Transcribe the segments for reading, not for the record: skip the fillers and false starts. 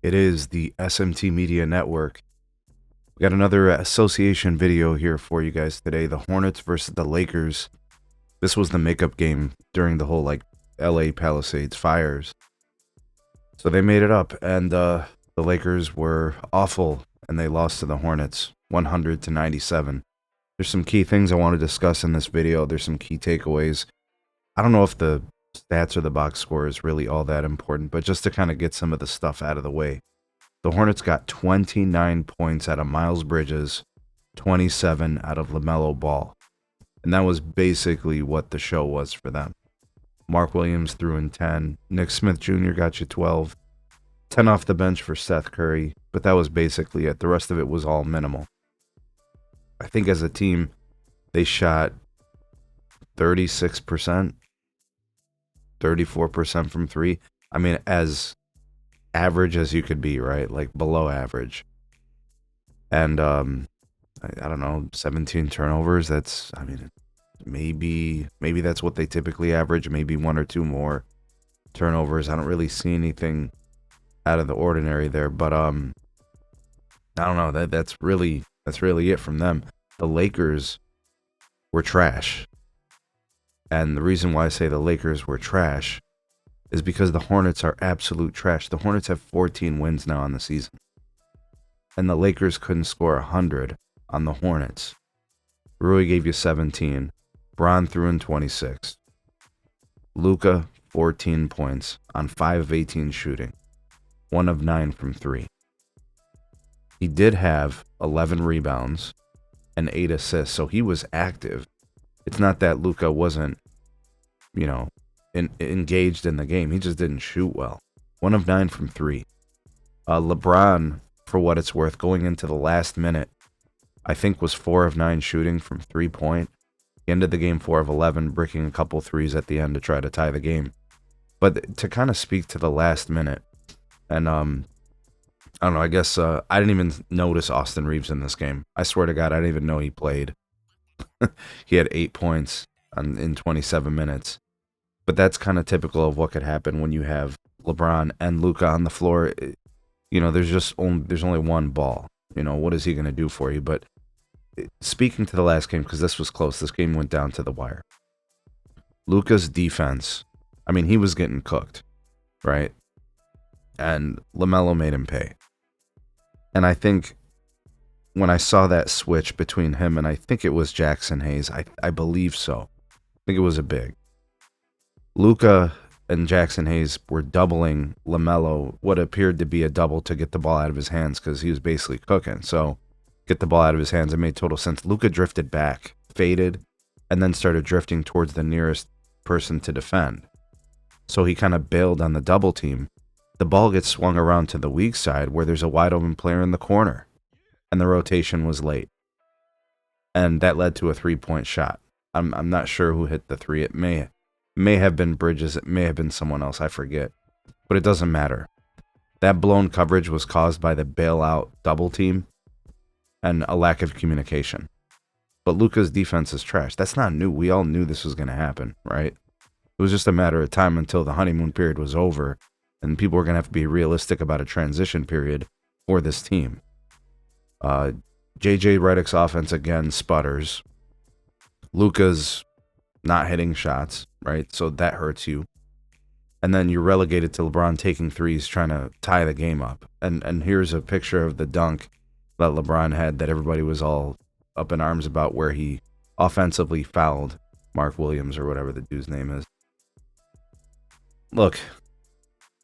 It is the SMT Media Network. We got another association video here for you guys today. The Hornets versus the Lakers. This was the makeup game during the whole LA Palisades fires. So they made it up, and the Lakers were awful, and they lost to the Hornets 100-97. There's some key things I want to discuss in this video. There's some key takeaways. I don't know if the stats or the box score is really all that important, but just to kind of get some of the stuff out of the way. The Hornets got 29 points out of Miles Bridges, 27 out of LaMelo Ball. And that was basically what the show was for them. Mark Williams threw in 10. Nick Smith Jr. got you 12. 10 off the bench for Seth Curry, but that was basically it. The rest of it was all minimal. I think as a team, they shot 36%, 34% from three. I mean, as average as you could be, right? Like below average. And I don't know, 17 turnovers. That's, I mean, maybe that's what they typically average. Maybe one or two more turnovers. I don't really see anything out of the ordinary there, but I don't know. That's really it from them. The Lakers were trash. And the reason why I say the Lakers were trash is because the Hornets are absolute trash. The Hornets have 14 wins now on the season. And the Lakers couldn't score 100 on the Hornets. Rui gave you 17. Bron threw in 26. Luka, 14 points on 5 of 18 shooting. 1 of 9 from 3. He did have 11 rebounds and 8 assists, so he was active. It's not that Luka wasn't, engaged in the game. He just didn't shoot well. 1 of 9 from 3. LeBron, for what it's worth, going into the last minute, I think was 4 of 9 shooting from 3-point. He ended the game 4 of 11, bricking a couple threes at the end to try to tie the game. But to kind of speak to the last minute, and I don't know, I guess I didn't even notice Austin Reeves in this game. I swear to God, I didn't even know he played. He had 8 points in 27 minutes. But that's kind of typical of what could happen when you have LeBron and Luka on the floor. There's only one ball. What is he going to do for you? But speaking to the last game, because this was close, this game went down to the wire. Luka's defense, I mean, he was getting cooked, right? And LaMelo made him pay. And I think when I saw that switch between him and I think it was Jackson Hayes, I believe so. I think it was a big. Luka and Jackson Hayes were doubling LaMelo, what appeared to be a double to get the ball out of his hands because he was basically cooking. So get the ball out of his hands. It made total sense. Luka drifted back, faded, and then started drifting towards the nearest person to defend. So he kind of bailed on the double team. The ball gets swung around to the weak side where there's a wide open player in the corner. And the rotation was late. And that led to a 3-point shot. I'm not sure who hit the three. It may have been Bridges. It may have been someone else. I forget. But it doesn't matter. That blown coverage was caused by the bailout double team and a lack of communication. But Luka's defense is trash. That's not new. We all knew this was going to happen, right? It was just a matter of time until the honeymoon period was over and people were going to have to be realistic about a transition period for this team. JJ Redick's offense again sputters. Luka's not hitting shots, right? So that hurts you. And then you're relegated to LeBron taking threes, trying to tie the game up. And here's a picture of the dunk that LeBron had that everybody was all up in arms about, where he offensively fouled Mark Williams or whatever the dude's name is. Look,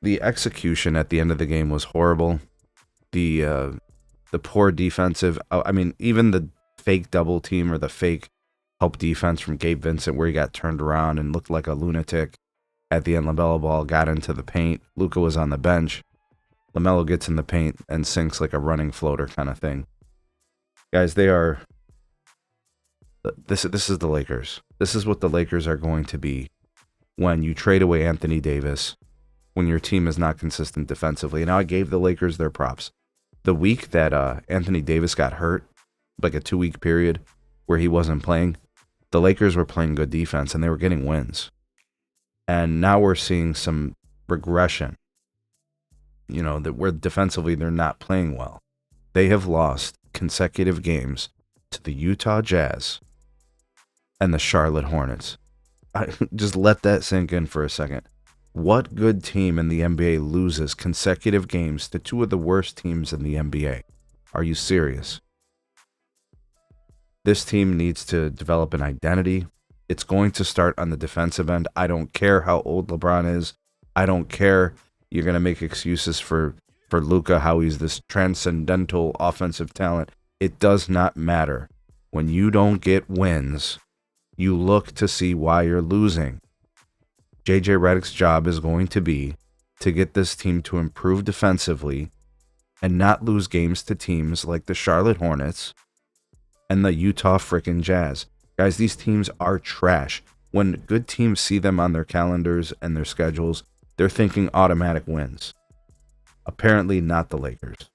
the execution at the end of the game was horrible. The poor defensive, I mean, even the fake double team or the fake help defense from Gabe Vincent, where he got turned around and looked like a lunatic at the end. LaMelo Ball got into the paint. Luka was on the bench. LaMelo gets in the paint and sinks like a running floater kind of thing. Guys, they are. This is the Lakers. This is what the Lakers are going to be when you trade away Anthony Davis, when your team is not consistent defensively. Now, I gave the Lakers their props. The week that Anthony Davis got hurt, like a 2-week period where he wasn't playing, the Lakers were playing good defense and they were getting wins. And now we're seeing some regression. that where defensively they're not playing well. They have lost consecutive games to the Utah Jazz and the Charlotte Hornets. Just let that sink in for a second. What good team in the NBA loses consecutive games to two of the worst teams in the NBA? Are you serious? This team needs to develop an identity. It's going to start on the defensive end. I don't care how old LeBron is. I don't care. You're going to make excuses for Luka, how he's this transcendental offensive talent. It does not matter. When you don't get wins, you look to see why you're losing. JJ Redick's job is going to be to get this team to improve defensively and not lose games to teams like the Charlotte Hornets and the Utah frickin' Jazz. Guys, these teams are trash. When good teams see them on their calendars and their schedules, they're thinking automatic wins. Apparently not the Lakers.